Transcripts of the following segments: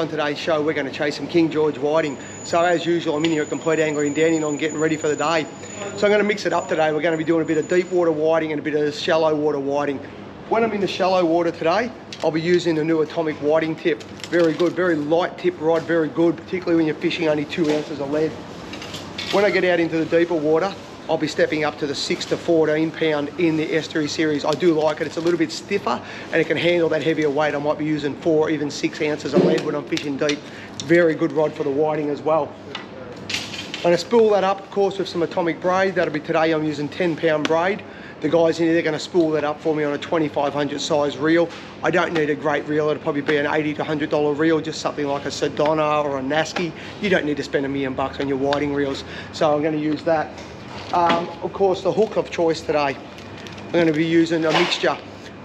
on today's show, we're going to chase some King George whiting. So as usual, I'm in here at Complete Angler in Dandenong getting ready for the day. So I'm going to mix it up today. We're going to be doing a bit of deep water whiting and a bit of shallow water whiting. When I'm in the shallow water today, I'll be using the new Atomic whiting tip. Very good, very light tip rod, very good, particularly when you're fishing only 2 ounces of lead. When I get out into the deeper water, I'll be stepping up to the 6 to 14 pound in the Estuary series. I do like it. It's a little bit stiffer and it can handle that heavier weight. I might be using 4 or even 6 ounces of lead when I'm fishing deep. Very good rod for the whiting as well. I'm going to spool that up, of course, with some Atomic braid. That'll be today. I'm using 10 pound braid. The guys in here, they're going to spool that up for me on a 2500 size reel. I don't need a great reel. It'll probably be an $80 to $100 reel, just something like a Sedona or a Nasky. You don't need to spend $1 million on your whiting reels. So I'm going to use that. Of course, the hook of choice today, I'm going to be using a mixture.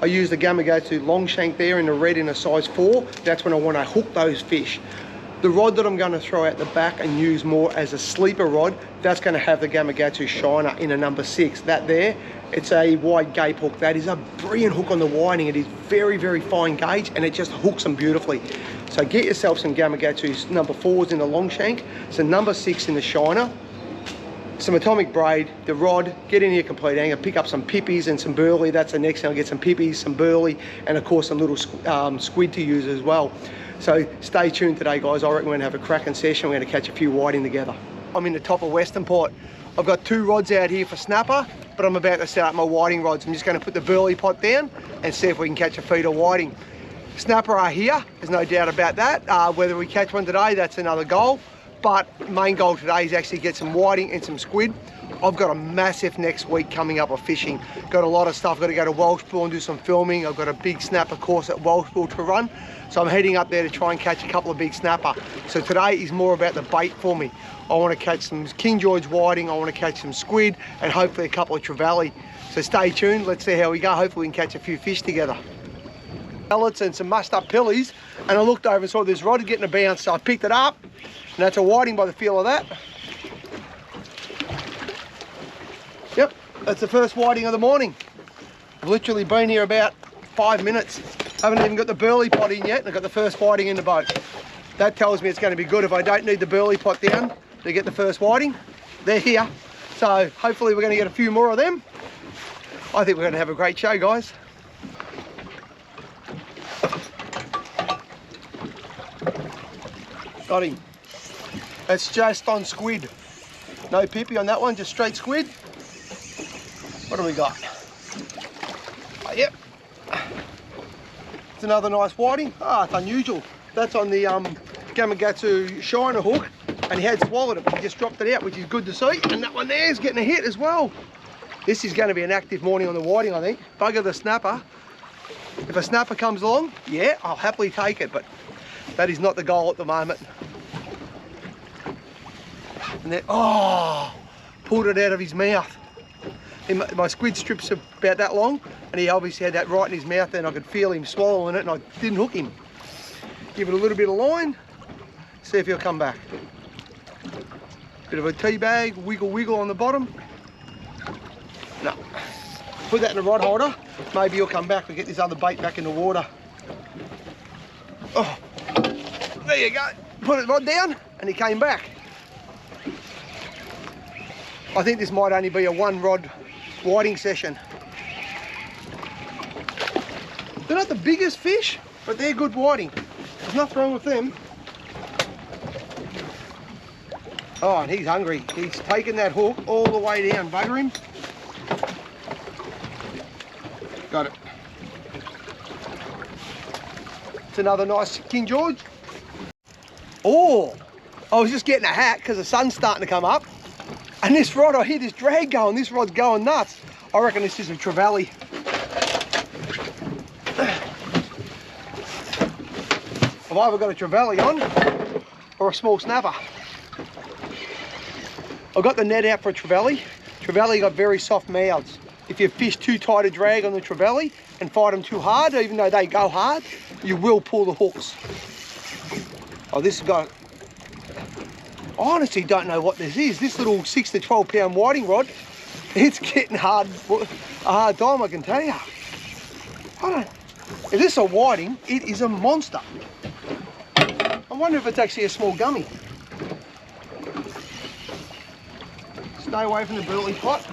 I use the Gamakatsu long shank there in the red in a size 4. That's when I want to hook those fish. The rod that I'm going to throw out the back and use more as a sleeper rod, that's going to have the Gamakatsu Shiner in a number 6. That there, it's a wide gape hook. That is a brilliant hook on the whiting. It is very, very fine gauge and it just hooks them beautifully. So get yourself some Gamakatsu number 4s in the long shank, some number 6 in the Shiner, some Atomic braid, the rod, get in here Complete Angler, pick up some pippies and some burley. That's the next thing. I'll get some pippies, some burley, and of course some little squid to use as well. So stay tuned today, guys. I reckon we're going to have a cracking session. We're going to catch a few whiting together. I'm in the top of Western Port. I've got 2 rods out here for snapper, but I'm about to set up my whiting rods. I'm just going to put the burley pot down and see if we can catch a feed of whiting. Snapper are here, there's no doubt about that. Whether we catch one today, that's another goal. But main goal today is actually get some whiting and some squid. I've got a massive next week coming up of fishing. Got a lot of stuff. Got to go to Welshpool and do some filming. I've got a big snapper course at Welshpool to run. So I'm heading up there to try and catch a couple of big snapper. So today is more about the bait for me. I want to catch some King George whiting. I want to catch some squid and hopefully a couple of trevally. So stay tuned. Let's see how we go. Hopefully we can catch a few fish together. Pellets and some mussed up pillies. And I looked over and saw this rod getting a bounce. So I picked it up. And that's a whiting by the feel of that. Yep, that's the first whiting of the morning. I've literally been here about 5 minutes. Haven't even got the burley pot in yet, and I've got the first whiting in the boat. That tells me it's going to be good. If I don't need the burley pot down to get the first whiting, they're here. So hopefully we're going to get a few more of them. I think we're going to have a great show, guys. Got him. It's just on squid. No pippy on that one, just straight squid. What do we got? Oh, yep. It's another nice whiting. Ah, it's unusual. That's on the Gamakatsu Shiner hook, and he had swallowed it, but he just dropped it out, which is good to see. And that one there is getting a hit as well. This is going to be an active morning on the whiting, I think. Bugger the snapper. If a snapper comes along, yeah, I'll happily take it, but that is not the goal at the moment. And then, oh, pulled it out of his mouth. My squid strips are about that long, and he obviously had that right in his mouth, and I could feel him swallowing it, and I didn't hook him. Give it a little bit of line, see if he'll come back. Bit of a tea bag, wiggle wiggle on the bottom. No. Put that in a rod holder, maybe he'll come back and get this other bait back in the water. Oh, there you go. Put the rod down, and he came back. I think this might only be a 1 rod whiting session. They're not the biggest fish, but they're good whiting. There's nothing wrong with them. Oh, and he's hungry. He's taken that hook all the way down. Bugger him. Got it. It's another nice King George. Oh, I was just getting a hat because the sun's starting to come up. And this rod, I hear this drag going. This rod's going nuts. I reckon this is a trevally. I've either got a trevally on or a small snapper. I've got the net out for a trevally. Trevally got very soft mouths. If you fish too tight a drag on the trevally and fight them too hard, even though they go hard, you will pull the hooks. Oh, this has got, I honestly don't know what this is. This little 6 to 12 pound whiting rod, it's getting a hard time, I can tell you. If this is a whiting, it is a monster. I'm wonder if it's actually a small gummy. Stay away from the burley pot.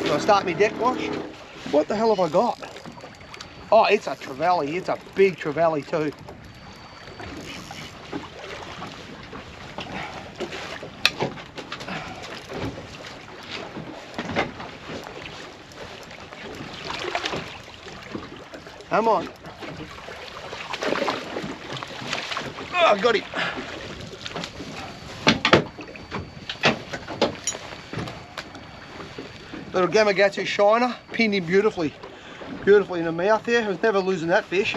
Can I start my deck wash? What the hell have I got? Oh, it's a trevally. It's a big trevally too. Come on. Oh, I got him. Little Gamakatsu shiner, pinned him beautifully. Beautifully in the mouth there. I was never losing that fish.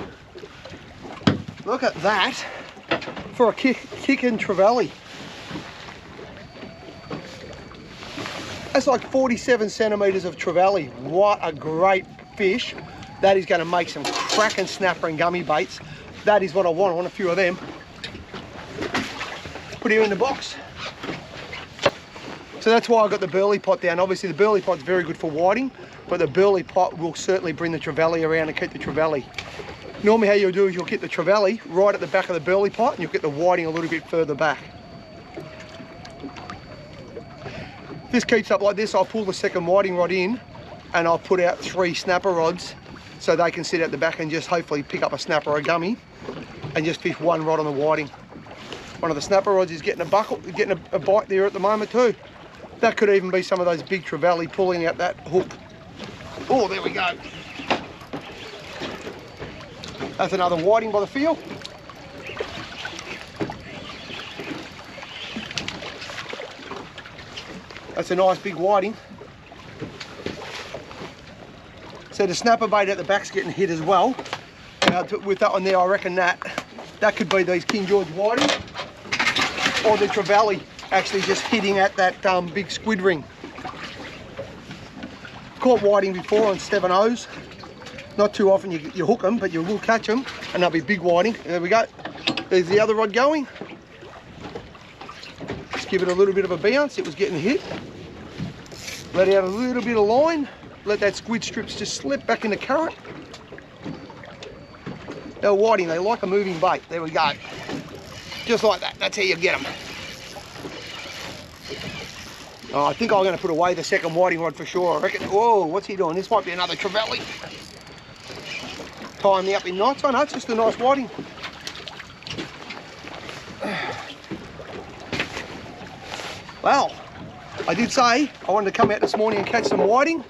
Look at that for a kicking trevally. That's like 47 centimetres of trevally. What a great fish. That is going to make some cracking snapper and gummy baits. That is what I want. I want a few of them. Put him in the box. So that's why I got the burley pot down. Obviously the burley pot's very good for whiting, but the burley pot will certainly bring the trevally around and keep the trevally. Normally how you'll do is you'll get the trevally right at the back of the burley pot and you'll get the whiting a little bit further back. If this keeps up like this, I'll pull the second whiting rod in and I'll put out 3 snapper rods so they can sit at the back and just hopefully pick up a snapper or a gummy and just fish one rod on the whiting. One of the snapper rods is getting a buckle, getting a bite there at the moment too. That could even be some of those big trevally pulling out that hook. Oh, there we go. That's another whiting by the feel. That's a nice big whiting. So the snapper bait at the back's getting hit as well. With that one there, I reckon that could be these King George whiting or the trevally actually just hitting at that big squid ring. Caught whiting before on Steven O's. Not too often you hook them, but you will catch them, and they'll be big whiting. There we go. There's the other rod going. Just give it a little bit of a bounce. It was getting hit. Let out a little bit of line. Let that squid strips just slip back in the current. They're whiting, they like a moving bait. There we go. Just like that, that's how you get them. Oh, I think I'm going to put away the second whiting rod for sure. I reckon, whoa, what's he doing? This might be another trevally. Tying me up in knots. Oh no, it's just a nice whiting. Well, I did say I wanted to come out this morning and catch some whiting.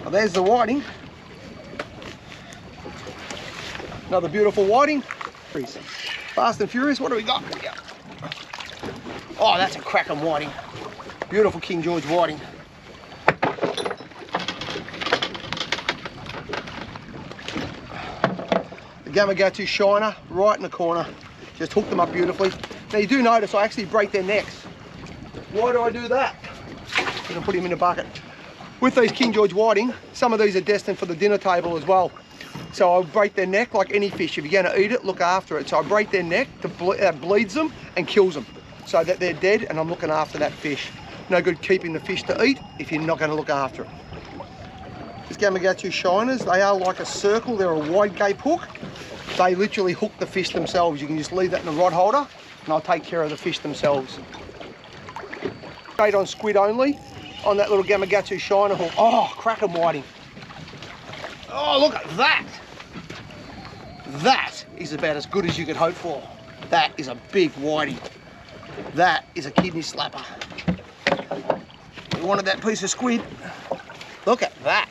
Well, there's the whiting. Another beautiful whiting. Fast and Furious, what do we got? Yeah. Oh, that's a cracking whiting. Beautiful King George whiting. The Gamakatsu shiner right in the corner. Just hooked them up beautifully. Now you do notice I actually break their necks. Why do I do that? I'm going to put him in a bucket. With these King George whiting, some of these are destined for the dinner table as well. So I'll break their neck like any fish. If you're going to eat it, look after it. So I break their neck, that bleeds them and kills them so that they're dead, and I'm looking after that fish. No good keeping the fish to eat if you're not going to look after it. These Gamakatsu shiners, they are like a circle. They're a wide gape hook. They literally hook the fish themselves. You can just leave that in the rod holder and I'll take care of the fish themselves. Bait on squid only on that little Gamakatsu shiner hook. Oh, cracking whiting. Oh, look at that. That is about as good as you could hope for. That is a big whiting. That is a kidney slapper. You wanted that piece of squid? Look at that.